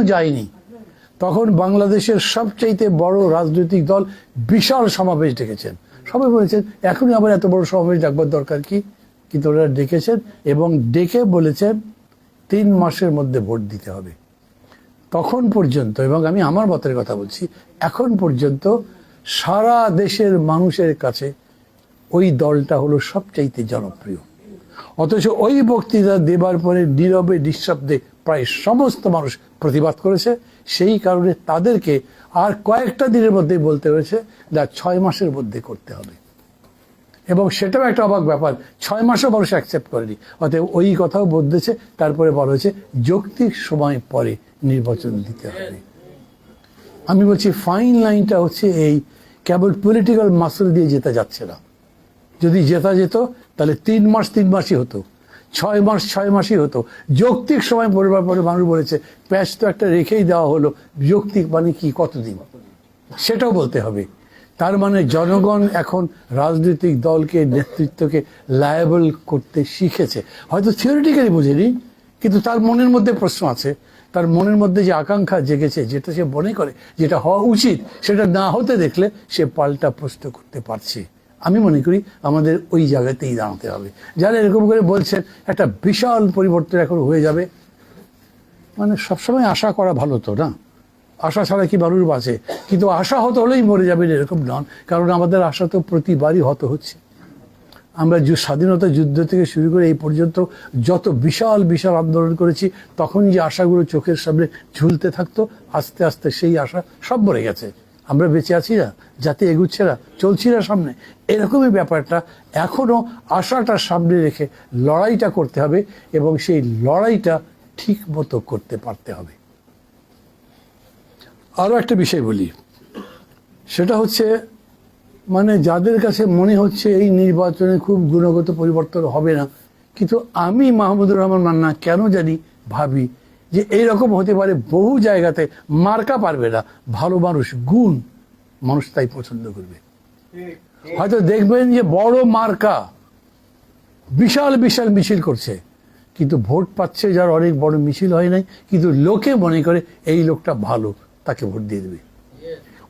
যায়নি, তখন বাংলাদেশের সবচাইতে বড় রাজনৈতিক দল বিশাল সমাবেশ ডেকেছেন। সবাই বলেছেন এখনই আবার এত বড় সমাবেশ ডাকবার দরকার কি, কিন্তু ওরা ডেকেছেন এবং ডেকে বলেছেন 3 মাসের মধ্যে ভোট দিতে হবে। তখন পর্যন্ত, এবং আমি আমার মতের কথা বলছি, এখন পর্যন্ত সারা দেশের মানুষের কাছে ওই দলটা হলো সবচাইতে জনপ্রিয়। অথচ ওই বক্তৃতা দেবার পরে নীরবে নিঃশব্দে প্রায় সমস্ত মানুষ প্রতিবাদ করেছে। সেই কারণে তাদেরকে আর কয়েকটা দিনের মধ্যেই বলতে হয়েছে যা 6 মাসের মধ্যে করতে হবে, এবং সেটাও একটা অবাক ব্যাপার, 6 মাসও মানুষ অ্যাকসেপ্ট করেনি। অতএব ওই কথাও বদলেছে। তারপরে বলা হয়েছে যৌক্তিক সময় পরে নির্বাচন দিতে হবে। আমি বলছি ফাইন লাইনটা হচ্ছে এই, কেবল পলিটিক্যাল মাসল দিয়ে জেতা যাচ্ছে না। যদি জেতা যেত তাহলে 3 মাস 3 মাসই হতো, 6 মাস 6 মাসই হতো। যৌক্তিক সময় পড়বার পরে মানুষ বলেছে প্যাচ তো একটা রেখেই দেওয়া হলো, যৌক্তিক মানে কি, কতদিন, সেটাও বলতে হবে। তার মানে জনগণ এখন রাজনৈতিক দলকে, নেতৃত্বকে লায়াবল করতে শিখেছে। হয়তো থিওরিটিক্যালি বুঝেনি, কিন্তু তার মনের মধ্যে প্রশ্ন আছে, তার মনের মধ্যে যে আকাঙ্ক্ষা জেগেছে, যেটা সে মনে করে যেটা হওয়া উচিত, সেটা না হতে দেখলে সে পাল্টা প্রশ্ন করতে পারছে। আমি মনে করি আমাদের ওই জায়গাতেই দাঁড়াতে হবে। যারা এরকম করে বলছেন একটা বিশাল পরিবর্তন এখন হয়ে যাবে, মানে সবসময় আশা করা ভালো তো না, আশা ছাড়া কি মানুষ বাঁচে? কিন্তু আশা হতে হলেই মরে যাবেন এরকম নন, কারণ আমাদের আশা তো প্রতিবারই হত হচ্ছে। আমরা স্বাধীনতা যুদ্ধ থেকে শুরু করে এই পর্যন্ত যত বিশাল বিশাল আন্দোলন করেছি, তখন যে আশাগুলো চোখের সামনে ঝুলতে থাকতো, আস্তে আস্তে সেই আশা সব মরে গেছে। আমরা বেঁচে আছি না, জাতি এগুচ্ছে না, চলছি না সামনে, এরকমই ব্যাপারটা। এখনো আশাটা সামনে রেখে লড়াইটা করতে হবে, এবং সেই লড়াইটা ঠিক মতো করতে পারতে হবে। আরও একটা বিষয় বলি, সেটা হচ্ছে মানে যাদের কাছে মনে হচ্ছে এই নির্বাচনে খুব গুণগত পরিবর্তন হবে না, কিন্তু আমি মাহমুদুর রহমান মান্না কেন জানি ভাবি যে এইরকম হতে পারে। বহু জায়গাতে মার্কা পারবে না, ভালো মানুষ, গুণ মানুষ তাই পছন্দ করবে। হয়তো দেখবেন যে বড় মার্কা বিশাল বিশাল মিছিল করছে, কিন্তু ভোট পাচ্ছে যার অনেক বড় মিছিল হয় নাই, কিন্তু লোকে মনে করে এই লোকটা ভালো, তাকে ভোট দিয়ে দেবে।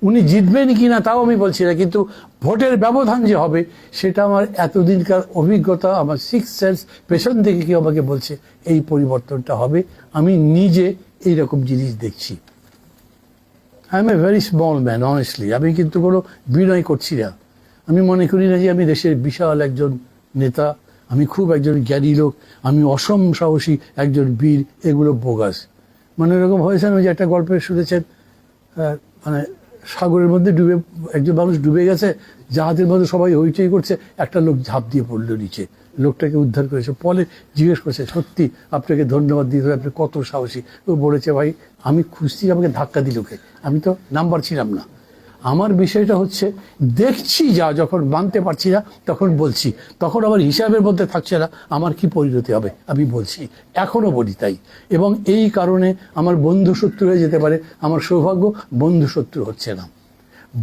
উনি জিতবেন কিনা তাও আমি বলছি না, কিন্তু ভোটের ব্যবধান যে হবে সেটা আমার এতদিনকার অভিজ্ঞতা, আমার 6 সেন্স পেছন থেকে কেউ আমাকে বলছে এই পরিবর্তনটা হবে। আমি নিজে এইরকম জিনিস দেখছি। I M a very small man, honestly. আমি কিন্তু কোনো বিনয় করছি না। আমি মনে করি না যে আমি দেশের বিশাল একজন নেতা, আমি খুব একজন জ্ঞানী লোক, আমি অসম সাহসী একজন বীর, এগুলো বোগাস। মানে এরকম হয়েছে না, যে একটা গল্পে শুনেছেন, মানে সাগরের মধ্যে ডুবে একজন মানুষ ডুবে গেছে, জাহাজের মধ্যে সবাই হইচই করছে, একটা লোক ঝাঁপ দিয়ে পড়লো নিচে, লোকটাকে উদ্ধার করেছে। পরে জিজ্ঞেস করছে সত্যি আপনাকে ধন্যবাদ দিতে হবে, আপনি কত সাহসী। ও বলেছে ভাই আমি খুঁজছি, আমাকে ধাক্কা দিল কে, আমি তো নাম্বার ছিলাম না। আমার বিষয়টা হচ্ছে দেখছি, যা যখন মানতে পারছি না তখন বলছি, তখন আমার হিসাবের মধ্যে থাকছে না আমার কি পরিণতি হবে, আমি বলছি, এখনও বলি তাই। এবং এই কারণে আমার বন্ধু শত্রু হয়ে যেতে পারে, আমার সৌভাগ্য বন্ধু শত্রু হচ্ছে না।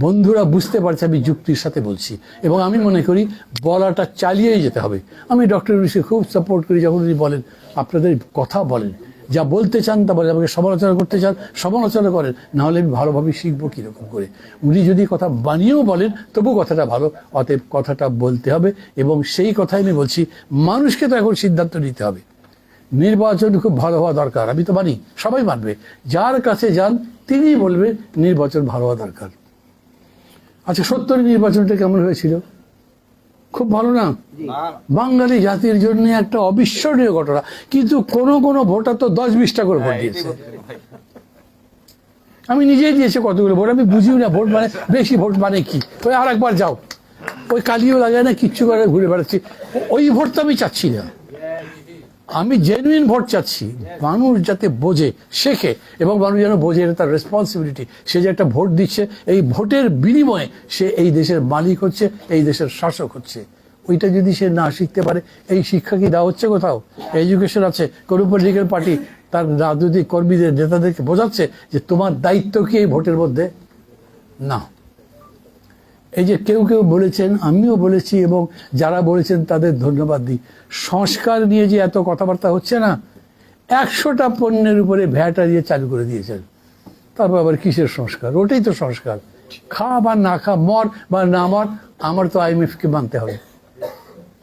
বন্ধুরা বুঝতে পারছে আমি যুক্তির সাথে বলছি, এবং আমি মনে করি বলাটা চালিয়েই যেতে হবে। আমি ডক্টর ইউনূসকে খুব সাপোর্ট করি, যখন উনি বলেন আপনাদের কথা বলেন, যা বলতে চান তা বলেন, আমাকে সমালোচনা করতে চান সমালোচনা করেন, নাহলে আমি ভালোভাবে শিখবো কীরকম করে। উনি যদি কথা বানিয়েও বলেন তবু কথাটা ভালো, অতএব কথাটা বলতে হবে। এবং সেই কথাই আমি বলছি, মানুষকে তো এখন সিদ্ধান্ত নিতে হবে। নির্বাচন খুব ভালো হওয়া দরকার, আমি তো মানি, সবাই মানবে। যার কাছে যান তিনি বলবেন নির্বাচন ভালো হওয়া দরকার। আচ্ছা, 70 নির্বাচনটা কেমন হয়েছিল? খুব ভালো না? বাঙালি জাতির জন্য একটা অবিস্মরণীয় ঘটনা। কিন্তু কোন ভোটার তো 10-20টা করে ভোট দিয়েছে। আমি নিজেই দিয়েছি কতগুলো ভোট, আমি বুঝিও না ভোট মানে, বেশি ভোট মানে কি। ওই আর একবার যাও, ওই কালিও লাগে না, কিচ্ছু করে ঘুরে বেড়াচ্ছি। ওই ভোট তো আমি চাচ্ছি না, আমি জেনুইন ভোট চাচ্ছি। মানুষ যাতে বোঝে, শেখে, এবং মানুষ যেন বোঝে এটা তার রেসপন্সিবিলিটি। সে যে একটা ভোট দিচ্ছে, এই ভোটের বিনিময়ে সে এই দেশের মালিক হচ্ছে, এই দেশের শাসক হচ্ছে। ওইটা যদি সে না শিখতে পারে, এই শিক্ষা কি দেওয়া হচ্ছে কোথাও? এডুকেশন আছে? কোনো পলিটিক্যাল পার্টি তার রাজনৈতিক কর্মীদের, নেতাদেরকে বোঝাচ্ছে যে তোমার দায়িত্ব কি এই ভোটের মধ্যে? না। এই যে কেউ কেউ বলেছেন, আমিও বলেছি, এবং যারা বলেছেন তাদের ধন্যবাদ দিই, সংস্কার নিয়ে যে এত কথাবার্তা হচ্ছে না, 100টা পণ্যের উপরে ভ্যাট দিয়ে চালু করে দিয়েছেন। তারপর আবার কিসের সংস্কার? ওটাই তো সংস্কার। খা বা না খা, মর বা না মর, আমার তো IMF কে মানতে হবে।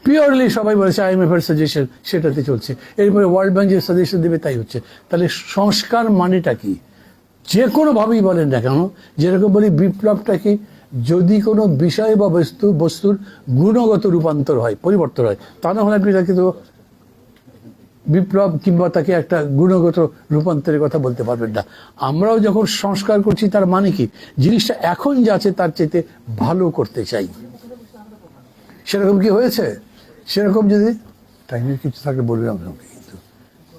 পিওরলি সবাই বলেছে IMF এর সাজেশন, সেটাতে চলছে। এরপরে ওয়ার্ল্ড ব্যাংক যে সাজেশন দেবে তাই হচ্ছে। তাহলে সংস্কার মানেটা কি? যে কোনোভাবেই বলেন না কেন, যেরকম বলি বিপ্লবটা কি, যদি কোনো বিষয় বা বস্তুর গুণগত রূপান্তর হয়, পরিবর্তন হয়, তা না হলে আপনি তাকে তো বিপ্লব কিংবা তাকে একটা গুণগত রূপান্তরের কথা বলতে পারবেন না। আমরাও যখন সংস্কার করছি তার মানে কি, জিনিসটা এখন যা আছে তার চাইতে ভালো করতে চাই। সেরকম কি হয়েছে? সেরকম যদি টাইমের কিছু থাকলে বলবেন আপনাকে, কিন্তু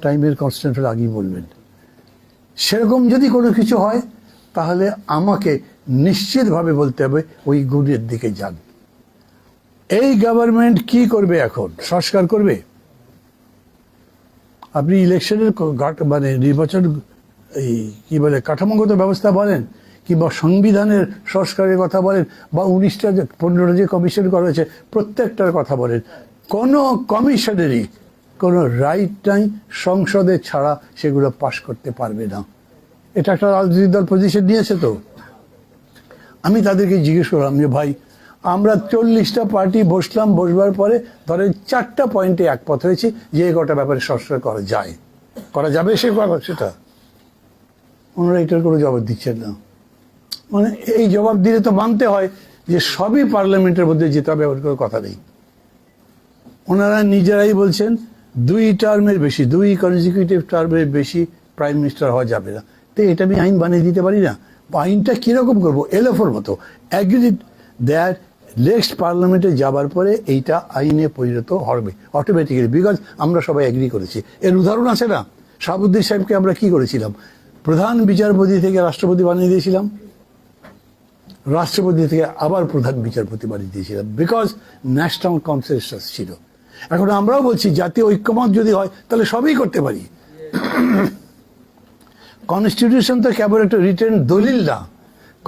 টাইমের কনস্ট্যান্ট হলে আগেই বলবেন। সেরকম যদি কোনো কিছু হয় তাহলে আমাকে নিশ্চিতভাবে বলতে হবে ওই গুণের দিকে যান। এই গভর্নমেন্ট কি করবে এখন? সংস্কার করবে। আপনি ইলেকশনের মানে নির্বাচন এই কি বলে কাঠামোগত ব্যবস্থা বলেন, কিংবা সংবিধানের সংস্কারের কথা বলেন, বা 15টা যে কমিশন করা হয়েছে প্রত্যেকটার কথা বলেন, কোনো কমিশনেরই কোনো রাইট নাই সংসদে ছাড়া সেগুলো পাশ করতে পারবে না। এটা একটা রাজনৈতিক দল পজিশন নিয়েছে। তো আমি তাদেরকে জিজ্ঞেস করলাম যে ভাই, আমরা 40টা পার্টি বসলাম, বসবার পরে ধরেন 4টা পয়েন্টে একমত হয়েছি যে এই কটা ব্যাপারে সংস্কার করা যায়, করা যাবে, সেটা ওনারা এটার কোনো জবাব দিচ্ছেন না। মানে এই জবাব দিলে তো মানতে হয় যে সবই পার্লামেন্টের মধ্যে যেতে হবে, এমন কোনো কথা নেই। ওনারা নিজেরাই বলছেন 2 টার্মের বেশি, 2 কনজিকিউটিভ টার্মের বেশি প্রাইম মিনিস্টার হওয়া যাবে না। তো এটা আমি আইন বানিয়ে দিতে পারি না? আইনটা কিরকম করবো? এলএফোর মতো অ্যাগ্রি দ্যাট নেক্সট পার্লামেন্টে যাবার পরে এইটা আইনে পরিণত হবে অটোমেটিক্যালি, বিকজ আমরা সবাই এগ্রি করেছি। এর উদাহরণ আছে না? শাহাবুদ্দিন সাহেবকে আমরা কি করেছিলাম? প্রধান বিচারপতি থেকে রাষ্ট্রপতি বানিয়ে দিয়েছিলাম, রাষ্ট্রপতি থেকে আবার প্রধান বিচারপতি বানিয়ে দিয়েছিলাম, বিকজ ন্যাশনাল কনসেনসাস ছিল। এখন আমরাও বলছি জাতীয় ঐক্যমত যদি হয় তাহলে সবই করতে পারি। কনস্টিটিউশন তো কেবল একটা রিটেন দলিল না,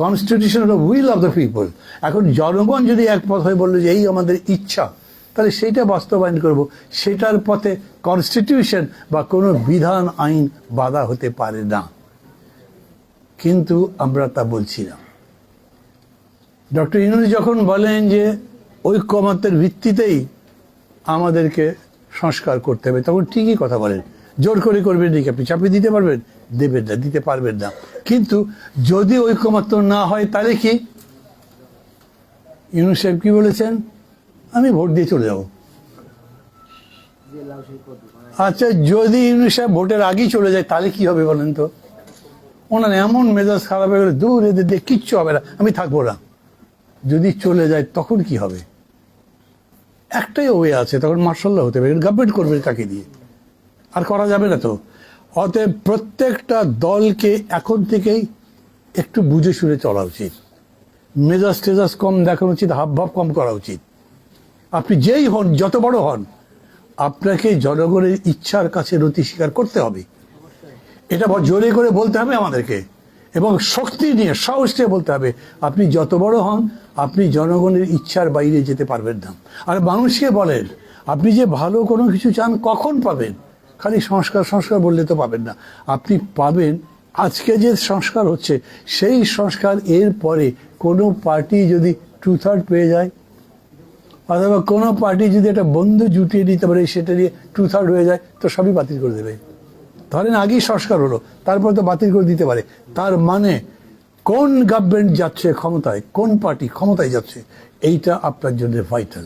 কনস্টিটিউশন হলো উইল অফ দ্য পিপল। এখন জনগণ যদি একমত হয়ে বললো যে এই আমাদের ইচ্ছা, তাহলে সেইটা বাস্তবায়ন করব। সেটার পথে কনস্টিটিউশন বা কোনো বিধান আইন বাধা হতে পারে না। কিন্তু আমরা তা বলছি না। ডক্টর ইউনূস যখন বলেন যে ঐক্যমতের ভিত্তিতেই আমাদেরকে সংস্কার করতে হবে, তখন ঠিকই কথা বলেন। জোর করে করবেন নাকি? আপনি চাপিয়ে দিতে পারবেন? দেবেন না, দিতে পারবেন না। কিন্তু যদি ঐক্যমত্য না হয় তাহলে কি? ইউনূস সাহেব কি বলেছেন? আমি ভোট দিয়ে চলে যাব। আচ্ছা, যদি ইউনূস সাহেব ভোটের আগেই চলে যায় তাহলে কি হবে বলেন তো? ওনার এমন মেজাজ খারাপ হয়ে গেলে, দূর এদের দিয়ে কিচ্ছু হবে না, আমি থাকবো না। যদি চলে যায় তখন কি হবে? একটাই ওয়ে আছে, তখন মার্শাল্লাহ হতে হবে, গভর্নমেন্ট করবে তাকে দিয়ে, আর করা যাবে না তো। অতএব প্রত্যেকটা দলকে এখন থেকেই একটু বুঝে শুনে চলা উচিত, মেজাজ টেজাজ কম দেখানো উচিত, হাবভাব কম করা উচিত। আপনি যেই হন, যত বড় হন, আপনাকে জনগণের ইচ্ছার কাছে নতি স্বীকার করতে হবে। এটা জোরে করে বলতে হবে আমাদেরকে, এবং শক্তি নিয়ে, সাহস নিয়ে বলতে হবে। আপনি যত বড় হন, আপনি জনগণের ইচ্ছার বাইরে যেতে পারবেন না। আর মানুষকে বলেন আপনি যে ভালো কোনো কিছু চান, কখন পাবেন? খালি সংস্কার সংস্কার বললে তো পাবেন না। আপনি পাবেন আজকে যে সংস্কার হচ্ছে, সেই সংস্কার এর পরে কোনো পার্টি যদি 2/3 পেয়ে যায়, অথবা কোনো পার্টি যদি একটা বন্ধু জুটিয়ে নিতে পারে, সেটা নিয়ে 2/3 হয়ে যায়, তো সবই বাতিল করে দেবে। ধরেন আগেই সংস্কার হলো, তারপর তো বাতিল করে দিতে পারে। তার মানে কোন গভর্নমেন্ট যাচ্ছে ক্ষমতায়, কোন পার্টি ক্ষমতায় যাচ্ছে, এইটা আপনার জন্য ভাইটাল।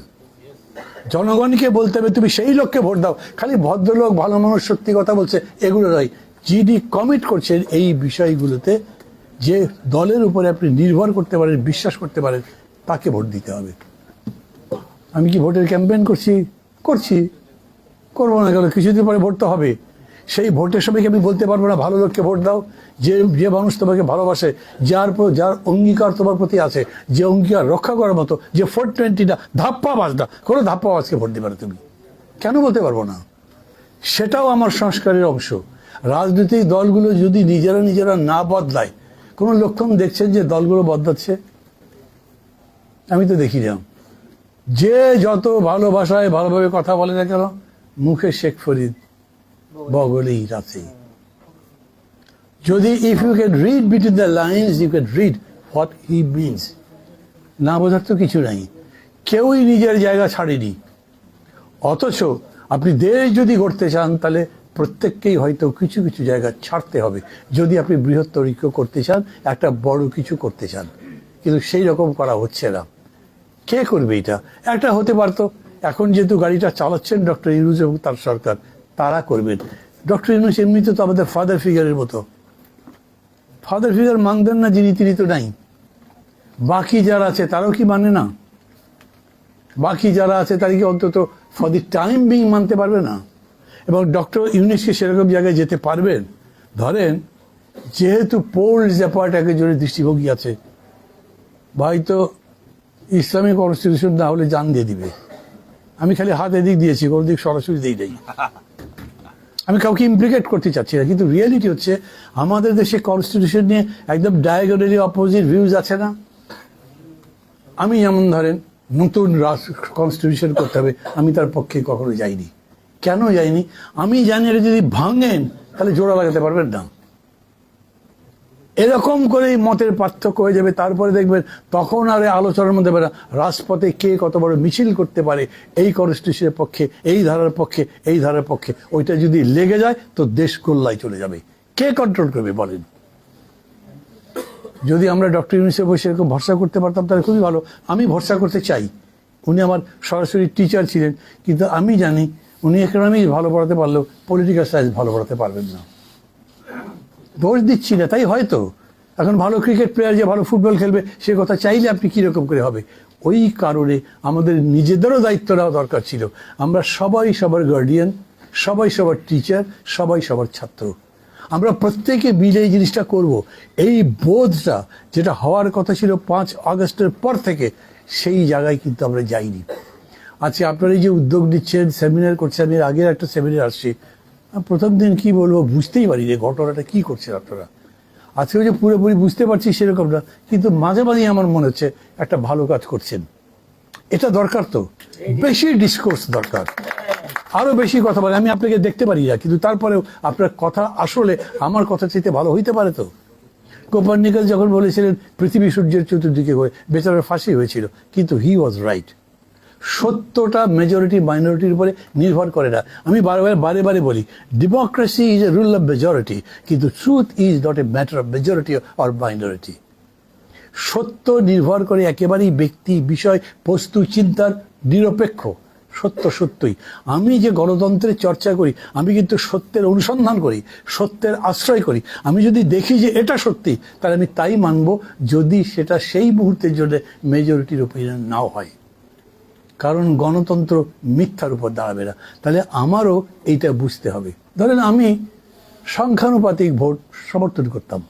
জনগণকে বলতে হবে তুমি সেই লোককে ভোট দাও। খালি ভদ্রলোক, ভালো মানুষ, সত্যি কথা বলছে, এগুলো নয়। যিনি কমিট করছেন এই বিষয়গুলোতে, যে দলের উপরে আপনি নির্ভর করতে পারেন, বিশ্বাস করতে পারেন, তাকে ভোট দিতে হবে। আমি কি ভোটের ক্যাম্পেইন করছি? করবো না কেন? কিছুদিন পরে ভোট তো হবে। সেই ভোটের সময় কি আমি বলতে পারবো না ভালো লোককে ভোট দাও? যে মানুষ তোমাকে ভালোবাসে, যার অঙ্গীকার তোমার প্রতি আছে, যে অঙ্গীকার রক্ষা করার মতো, যে 420টা ধাপ্পাবাজটা, কোনো ধাপ্পাবাজকে ভোট দিবে না তুমি। কেন বলতে পারবো না? সেটাও আমার সংস্কারের অংশ। রাজনৈতিক দলগুলো যদি নিজেরা না বদলায়, কোনো লক্ষণ দেখছেন যে দলগুলো বদলাচ্ছে? আমি তো দেখি না। যে যত ভালোবাসায় ভালোভাবে কথা বলে না কেন, মুখে শেখ ফরিদ, বগলেই রাতে। যদি if you can read between the lines, you can read what he means. না বোঝার তো কিছু নাই, কেউই নিজের জায়গা ছাড়েনি। অথচ আপনি দেশ যদি গড়তে চান তাহলে প্রত্যেককেই হয়তো কিছু কিছু জায়গা ছাড়তে হবে, যদি আপনি বৃহত্তর ঐক্য করতে চান, একটা বড় কিছু করতে চান। কিন্তু সেই রকম করা হচ্ছে না। কে করবে এটা? একটা হতে পারতো, এখন যেহেতু গাড়িটা চালাচ্ছেন ডক্টর ইউনূস এবং তার সরকার, তারা করবেন। ডক্টর ইউনূস এমনিতে তো আমাদের ফাদার ফিগারের মতো, ফাদার ফিগার মানতেন না, যিনি তিনি তো নাই। বাকি যারা আছে তারাও কি মানে না? বাকি যারা আছে তারা কি অন্তত ফর দি টাইম বিং মানতে পারবে না? এবং ডক্টর ইউনূসকে সেরকম জায়গায় যেতে পারবেন? ধরেন, যেহেতু পোল জ্যাপার্ট একজনের দৃষ্টিভঙ্গি আছে, ভাই তো ইসলামিক কনস্টিটিউশন না হলে জান দিয়ে দিবে। আমি খালি হাত এদিক দিয়েছি, কোনো দিক সরাসরি দিই নাই। আমি কাউকে ইমপ্লিকেট করতে চাচ্ছি না, কিন্তু রিয়েলিটি হচ্ছে আমাদের দেশে কনস্টিটিউশন নিয়ে একদম ডায়াগোনালি অপোজিট ভিউজ আছে না? আমি যেমন ধরেন নতুন কনস্টিটিউশন করতে হবে, আমি তার পক্ষে কখনো যাইনি। কেন যাইনি? আমি জানি এটা যদি ভাঙেন তাহলে জোড়া লাগাতে পারবেন না। এরকম করেই মতের পার্থক্য হয়ে যাবে। তারপরে দেখবেন তখন আর আলোচনার মধ্যে রাজপথে কে কত বড় মিছিল করতে পারে এই কনস্টিটিউশনের পক্ষে, এই ধারার পক্ষে, এই ধারার পক্ষে। ওইটা যদি লেগে যায় তো দেশ গোল্লায় চলে যাবে। কে কন্ট্রোল করবে বলেন? যদি আমরা ডক্টর ইউনূসের বসে এরকম ভরসা করতে পারতাম তাহলে খুবই ভালো। আমি ভরসা করতে চাই, উনি আমার সরাসরি টিচার ছিলেন, কিন্তু আমি জানি উনি ইকোনমিক্স ভালো পড়াতে পারলেও পলিটিক্যাল সায়েন্স ভালো পড়াতে পারবেন না। দোষ দিচ্ছি না, তাই হয়তো এখন ভালো ক্রিকেট প্লেয়ার যে ভালো ফুটবল খেলবে সে কথা চাইলে আপনি কীরকম করে হবে? ওই কারণে আমাদের নিজেদেরও দায়িত্ব নেওয়া দরকার ছিল। আমরা সবাই সবার গার্ডিয়ান, সবাই সবার টিচার, সবাই সবার ছাত্র। আমরা প্রত্যেকে মিলে এই জিনিসটা করব। এই বোধটা যেটা হওয়ার কথা ছিল 5 আগস্টের পর থেকে, সেই জায়গায় কিন্তু আমরা যাইনি। আচ্ছা, আপনারা এই যে উদ্যোগ নিচ্ছেন, সেমিনার করছেন, আমি আগের একটা সেমিনার আসছি, প্রথম দিন কি বলবো বুঝতেই পারি যে ঘটনাটা কি করছেন আপনারা। আজকেও যে পুরোপুরি বুঝতে পারছি সেরকম না, কিন্তু মাঝে মাঝে আমার মনে হচ্ছে একটা ভালো কাজ করছেন। এটা দরকার, তো বেশি ডিসকোর্স দরকার, আরো বেশি কথা বলে। আমি আপনাকে দেখতে পারি না, কিন্তু তারপরেও আপনার কথা আসলে আমার কথা চাইতে ভালো হইতে পারে। তো কোপার্নিকাস যখন বলেছিলেন পৃথিবী সূর্যের চতুর্দিকে হয়ে, বেচারার ফাঁসি হয়েছিল, কিন্তু হি ওয়াজ রাইট। সত্যটা মেজরিটি মাইনরিটির উপরে নির্ভর করে না। আমি বারে বারে বলি, democracy is a rule of majority, কিন্তু truth is not a matter of majority or minority. সত্য নির্ভর করে একেবারেই ব্যক্তি, বিষয়, বস্তু, চিন্তার নিরপেক্ষ। সত্য সত্যই। আমি যে গণতন্ত্রের চর্চা করি, আমি কিন্তু সত্যের অনুসন্ধান করি, সত্যের আশ্রয় করি। আমি যদি দেখি যে এটা সত্যি, তাহলে আমি তাই মানব, যদি সেটা সেই মুহূর্তের জন্য মেজরিটির ওপিনিয়ন নাও হয়। কারণ গণতন্ত্র মিথ্যার উপর দাঁড়াবে না। তাহলে আমারও এইটা বুঝতে হবে। ধরেন আমি সংখ্যানুপাতিক ভোট সমর্থন করতাম,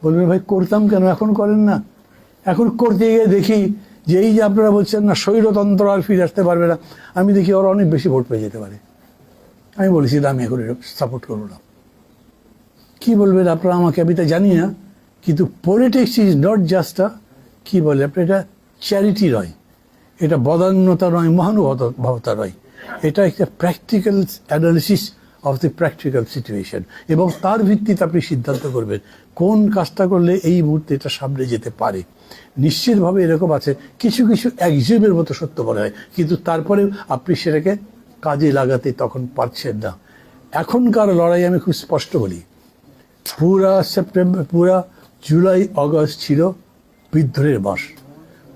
বলবেন ভাই করতাম কেন, এখন করেন না? এখন করতে গিয়ে দেখি যে এই যে আপনারা বলছেন না স্বৈরতন্ত্র আর ফিরে আসতে পারবে না, আমি দেখি ওরা অনেক বেশি ভোট পেয়ে যেতে পারে। আমি বলেছি আমি এখন সাপোর্ট করবো না। কি বলবেন আপনারা আমাকে, আমি তা জানি না, কিন্তু পলিটিক্স ইজ নট জাস্ট কি বলে আপনি, এটা চ্যারিটি নয়, এটা বদান্যতা নয়, মহানুভবতা নয়, এটা একটা practical analysis of the practical situation, এবং তার ভিত্তিতে আপনি সিদ্ধান্ত করবেন কোন কাজটা করলে এই মুহূর্তে এটা সামনে যেতে পারে। নিশ্চিতভাবে এরকম আছে কিছু কিছু একজিমের মতো সত্য মনে হয়, কিন্তু তারপরেও আপনি সেটাকে কাজে লাগাতে তখন পারছেন না। এখনকার লড়াই আমি খুব স্পষ্ট বলি, পুরা জুলাই আগস্ট ছিল বিদ্রোহের মাস,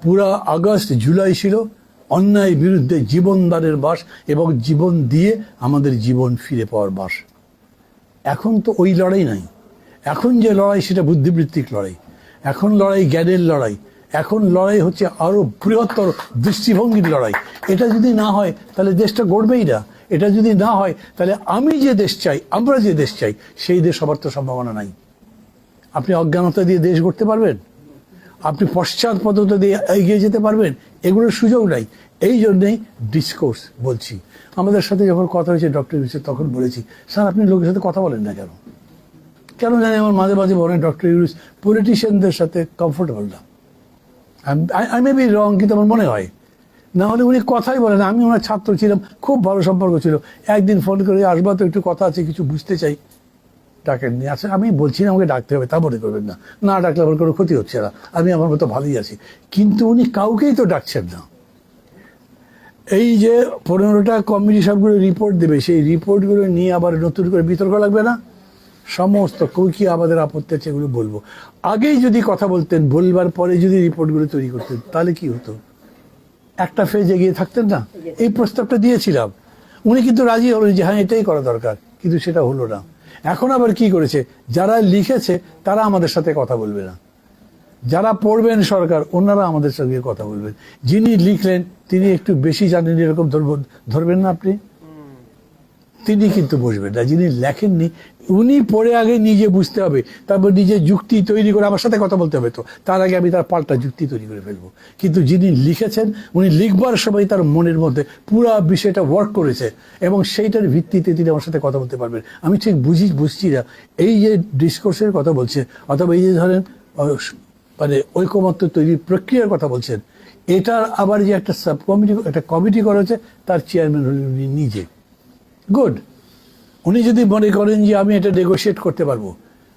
পুরা আগস্ট জুলাই ছিল অন্যায় বিরুদ্ধে জীবনদানের মাস, এবং জীবন দিয়ে আমাদের জীবন ফিরে পাওয়ার মাস। এখন তো ওই লড়াই নাই। এখন যে লড়াই সেটা বুদ্ধিবৃত্তিক লড়াই, এখন লড়াই জ্ঞানের লড়াই, এখন লড়াই হচ্ছে আরো বৃহত্তর দৃষ্টিভঙ্গির লড়াই। এটা যদি না হয় তাহলে দেশটা গড়বেই না। এটা যদি না হয় তাহলে আমি যে দেশ চাই, আমরা যে দেশ চাই, সেই দেশ হবার তো সম্ভাবনা নাই। আপনি অজ্ঞানতা দিয়ে দেশ গড়তে পারবেন? আপনি পশ্চাৎপদতা দিয়ে এগিয়ে যেতে পারবেন? এগুলোর সুযোগ নাই। এই জন্যেই ডিসকোর্স বলছি। আমাদের সাথে যখন কথা হয়েছে ডক্টর ইউনূসের, তখন বলেছি স্যার আপনি লোকের সাথে কথা বলেন না কেন? কেন জানি আমার মাঝে মাঝে মনে হয় ডক্টর ইউনূস পলিটিশিয়ানদের সাথে কমফোর্টেবল না। আই মে বি রং, কিন্তু আমার মনে হয় না হলে উনি কথাই বলেন। আমি ওনার ছাত্র ছিলাম, খুব ভালো সম্পর্ক ছিল। একদিন ফোন করে, আসবা তো, একটু কথা আছে, কিছু বুঝতে চাই। ডাকেননি। আচ্ছা, আমি বলছি না আমাকে ডাকতে হবে, তা মনে করবেন না, না ডাকলে আমার কোনো ক্ষতি হচ্ছে না, আমি আমার মতো ভালোই আছি। কিন্তু উনি কাউকেই তো ডাকছেন না। এই যে 15টা কমিটি সবগুলো রিপোর্ট দেবে, সেই রিপোর্টগুলো নিয়ে আবার নতুন করে বিতর্ক লাগবে না? সমস্ত কি আমাদের আপত্তি আছে এগুলো বলবো। আগেই যদি কথা বলতেন, বলবার পরে যদি রিপোর্টগুলো তৈরি করতেন, তাহলে কি হতো? একটা ফেজ এগিয়ে থাকতেন না? এই প্রস্তাবটা দিয়েছিলাম, উনি কিন্তু রাজি হলেন যে হ্যাঁ এটাই করা দরকার, কিন্তু সেটা হলো না। এখন আবার কি করেছে, যারা লিখেছে তারা আমাদের সাথে কথা বলবে না, যারা পড়বেন সরকার ওনারা আমাদের সঙ্গে কথা বলবেন। যিনি লিখলেন তিনি একটু বেশি জানেন এরকম ধরবেন না আপনি, তিনি কিন্তু বসবেন না। যিনি লেখেননি উনি পড়ে আগে নিজে বুঝতে হবে, তারপর নিজে যুক্তি তৈরি করে আমার সাথে কথা বলতে হবে, তো তার আগে আমি তার পাল্টা যুক্তি তৈরি করে ফেলবো। কিন্তু যিনি লিখেছেন উনি লিখবার সময় তার মনের মধ্যে পুরো বিষয়টা ওয়ার্ক করেছে এবং সেইটার ভিত্তিতে তিনি আমার সাথে কথা বলতে পারবেন। আমি ঠিক বুঝছি না এই যে ডিসকোর্সের কথা বলছেন, অথবা এই যে ধরেন মানে ঐকমত্য তৈরির প্রক্রিয়ার কথা বলছেন, এটার আবার যে একটা সাব কমিটি, একটা কমিটি করা হচ্ছে, তার চেয়ারম্যান হলেন উনি নিজে। গুড। উনি যদি মনে করেন যে আমি এটা নেগোশিয়েট করতে পারবো,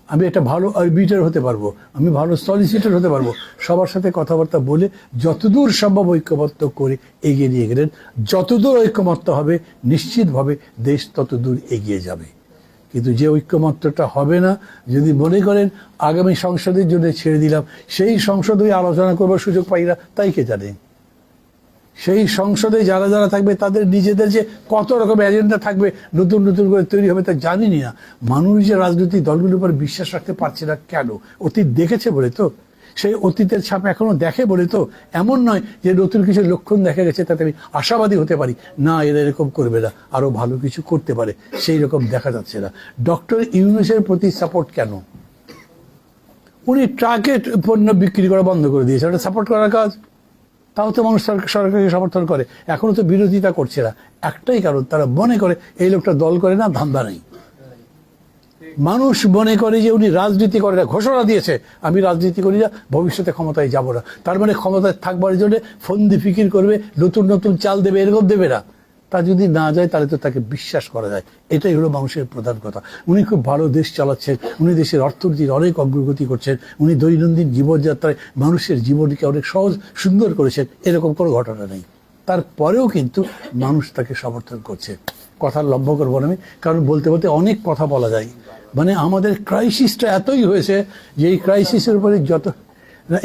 আমি একটা ভালো আরবিটার হতে পারবো, আমি ভালো সলিসিটর হতে পারবো, সবার সাথে কথাবার্তা বলে যতদূর সম্ভব ঐক্যমত্য করে এগিয়ে নিয়ে গেলেন। যতদূর ঐক্যমত্য হবে নিশ্চিতভাবে দেশ ততদূর এগিয়ে যাবে। কিন্তু যে ঐক্যমত্যটা হবে না, যদি মনে করেন আগামী সংসদের জন্য ছেড়ে দিলাম, সেই সংসদে আলোচনা করবার সুযোগ পাই না, তাই কে জানে। সেই সংসদে যারা যারা থাকবে তাদের নিজেদের যে কত রকম এজেন্ডা থাকবে, নতুন নতুন করে তৈরি হবে, তা জানিনি না। মানুষ যে রাজনৈতিক দলগুলোর উপর বিশ্বাস রাখতে পারছে না কেন? অতীত দেখেছে বলে তো, সেই অতীতের ছাপ এখনো দেখে বলে তো। এমন নয় যে নতুন কিছু লক্ষণ দেখা গেছে তাতে আমি আশাবাদী হতে পারি, না এরা এরকম করবে না, আরো ভালো কিছু করতে পারে, সেই রকম দেখা যাচ্ছে না। ডক্টর ইউনূসের প্রতি সাপোর্ট কেন? উনি ট্রাকে পণ্য বিক্রি করা বন্ধ করে দিয়েছে, ওটা সাপোর্ট করার কাজ? তাও তো মানুষ সরকারকে সমর্থন করে, এখনো তো বিরোধিতা করছে না। একটাই কারণ, তারা মনে করে এই লোকটা দল করে না, ধান্দা নেই। মানুষ মনে করে যে উনি রাজনীতি করে না, ঘোষণা দিয়েছে আমি রাজনীতি করি না, ভবিষ্যতে ক্ষমতায় যাব না, তার মানে ক্ষমতায় থাকবার জন্য ফন্দি ফিকির করবে, নতুন নতুন চাল দেবে, এরকম দেবে না। তা যদি না যায় তাহলে তো তাকে বিশ্বাস করা যায়। এটাই হলো মানুষের প্রধান কথা। উনি খুব ভালো দেশ চালাচ্ছেন, উনি দেশের অর্থনীতির অনেক অগ্রগতি করছেন, উনি দৈনন্দিন জীবনযাত্রায় মানুষের জীবনকে অনেক সহজ সুন্দর করেছেন, এরকম কোনো ঘটনা নেই। তারপরেও কিন্তু মানুষ তাকে সমর্থন করছে। কথা লম্বা করবো না আমি, কারণ বলতে বলতে অনেক কথা বলা যায়। মানে আমাদের ক্রাইসিসটা এতই হয়েছে যে এই ক্রাইসিসের উপরে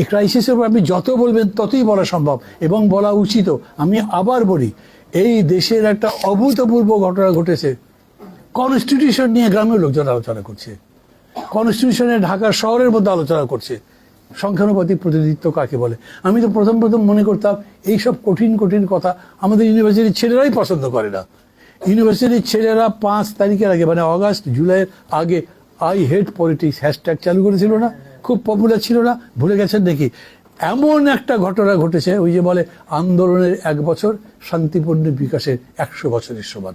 এই ক্রাইসিসের উপর আপনি যত বলবেন ততই বলা সম্ভব এবং বলা উচিত। আমি আবার বলি, এই দেশের একটা অভূতপূর্ব ঘটনা ঘটেছে। কনস্টিটিউশন নিয়ে গ্রামের লোকজন আলোচনা করছে, কনস্টিটিউশনে ঢাকা শহরের মধ্যে আলোচনা করছে। সংখ্যানুপাতিক প্রতিনিধিত্ব কাকে বলে? আমি তো প্রথম মনে করতাম এইসব কঠিন কঠিন কথা আমাদের ইউনিভার্সিটির ছেলেরাই পছন্দ করে না। ইউনিভার্সিটির ছেলেরা 5 তারিখের আগে, মানে অগাস্ট জুলাইয়ের আগে আই হেট পলিটিক্স হ্যাশট্যাগ চালু করেছিল না? খুব পপুলার ছিল না? ভুলে গেছেন নাকি? এমন একটা ঘটনা ঘটেছে, ওই যে বলে আন্দোলনের 1 বছর শান্তিপূর্ণ বিকাশের 100 বছরের সমান।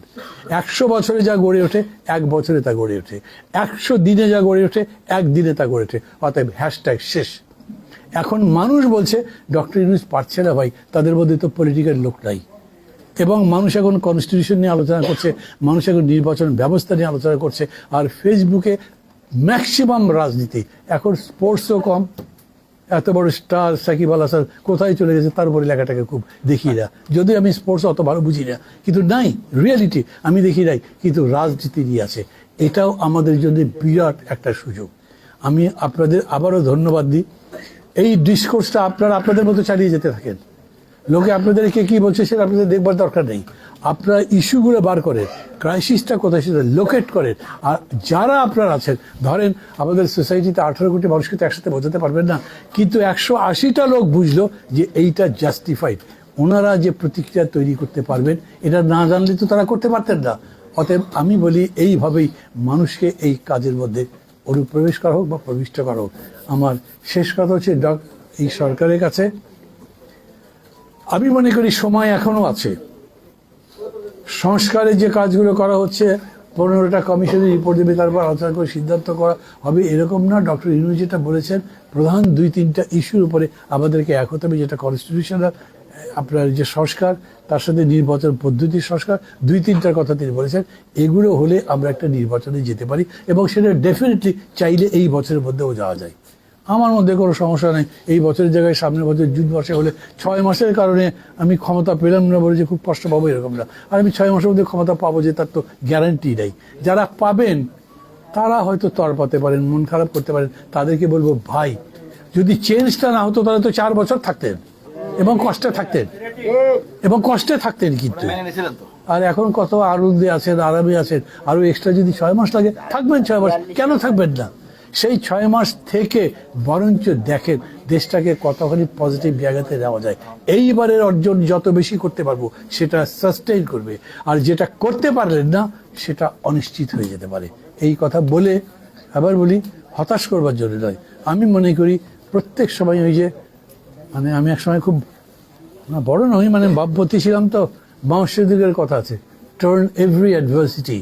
100 বছরে যা গড়ে ওঠে 1 বছরে তা গড়ে ওঠে, 100 দিনে যা গড়ে ওঠে 1 দিনে তা গড়ে ওঠে। অতএব হ্যাশট্যাগ শেষ। এখন মানুষ বলছে ডক্টর ইউনূস পারছে না ভাই, তাদের মধ্যে তো পলিটিক্যাল লোক নাই। এবং মানুষ এখন কনস্টিটিউশন নিয়ে আলোচনা করছে, মানুষ এখন নির্বাচন ব্যবস্থা নিয়ে আলোচনা করছে, আর ফেসবুকে ম্যাক্সিমাম রাজনীতি। এখন স্পোর্টসও কম। এত বড় স্টার সাকিব আল হাসান কোথায় চলে গেছে তার উপরে লেখাটাকে খুব দেখি না, যদিও আমি স্পোর্টস অত ভালো বুঝি না, কিন্তু নাই রিয়ালিটি আমি দেখি নাই, কিন্তু রাজনীতি নিয়ে আছে। এটাও আমাদের জন্য বিরাট একটা সুযোগ। আমি আপনাদের আবারও ধন্যবাদ দিই। এই ডিসকোর্সটা আপনারা আপনাদের মতো চালিয়ে যেতে থাকেন। লোকে আপনাদেরকে কি বলছে সেটা আপনাদের দেখবার দরকার নেই। আপনারা ইস্যুগুলো বার করেন, ক্রাইসিসটা কোথায় সেটা লোকেট করেন। আর যারা আপনারা আছেন, ধরেন আমাদের সোসাইটিতে 18 কোটি মানুষকে তো একসাথে বোঝাতে পারবেন না, কিন্তু 180টা লোক বুঝলো যে এইটা জাস্টিফাইড। ওনারা যে প্রতিক্রিয়া তৈরি করতে পারবেন, এটা না জানলে তো তারা করতে পারতেন না। অতএব আমি বলি এইভাবেই মানুষকে এই কাজের মধ্যে অনুপ্রবেশ করা হোক বা প্রবিষ্ট করা হোক। আমার শেষ কথা হচ্ছে এই সরকারের কাছে আমি মনে করি সময় এখনো আছে। সংস্কারের যে কাজগুলো করা হচ্ছে, 15টা কমিশনের রিপোর্ট দেবে, তারপর আলোচনা করে সিদ্ধান্ত করা হবে, এরকম না। ডক্টর ইউনূস যেটা বলেছেন, প্রধান 2-3টা ইস্যুর উপরে আমাদেরকে এক হতে হবে, যেটা কনস্টিটিউশনাল আপনার যে সংস্কার, তার সাথে নির্বাচন পদ্ধতির সংস্কার, 2-3টার কথা তিনি বলেছেন। এগুলো হলে আমরা একটা নির্বাচনে যেতে পারি এবং সেটা ডেফিনেটলি চাইলে এই বছরের মধ্যেও যাওয়া যায়। আমার মধ্যে কোনো সমস্যা নেই। এই বছরের জায়গায় সামনের বছর জুন মাসে হলে 6 মাসের কারণে আমি ক্ষমতা পেলাম না বলে যে খুব কষ্ট পাবো এরকম না। আর আমি 6 মাসের মধ্যে ক্ষমতা পাবো যে তার তো গ্যারান্টি নেই। যারা পাবেন তারা হয়তো তরপাতে পারেন, মন খারাপ করতে পারেন। তাদেরকে বলবো, ভাই যদি চেঞ্জটা না হতো তাহলে তো 4 বছর থাকতেন এবং কষ্টে থাকতেন কিন্তু। আর এখন কত আনন্দে আছেন, আরামে আছেন। আরো এক্সট্রা যদি 6 মাস লাগে থাকবেন 6 মাস, কেন থাকবেন না? সেই 6 মাস থেকে বরঞ্চ দেখেন দেশটাকে কতখানি পজিটিভ জায়গাতে নেওয়া যায়। এইবারের অর্জন যত বেশি করতে পারবো সেটা সাস্টেইন করবে, আর যেটা করতে পারলেন না সেটা অনিশ্চিত হয়ে যেতে পারে। এই কথা বলে আবার বলি, হতাশ করবার জন্য নয়। আমি মনে করি প্রত্যেক সময় ওই যে আমি এক সময় খুব বড় নই, ভাবভর্তি ছিলাম, তো বাংলাদেশের কথা আছে, turn every adversity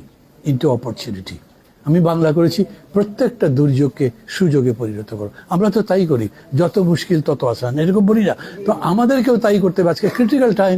into opportunity. আমি বাংলা করেছি প্রত্যেকটা দুর্যোগকে সুযোগে পরিণত করো। আমরা তো তাই করি, যত মুশকিল তত আসান, এরকম বলি না? তো আমাদেরকেও তাই করতে হবে। আজকে ক্রিটিক্যাল টাইম,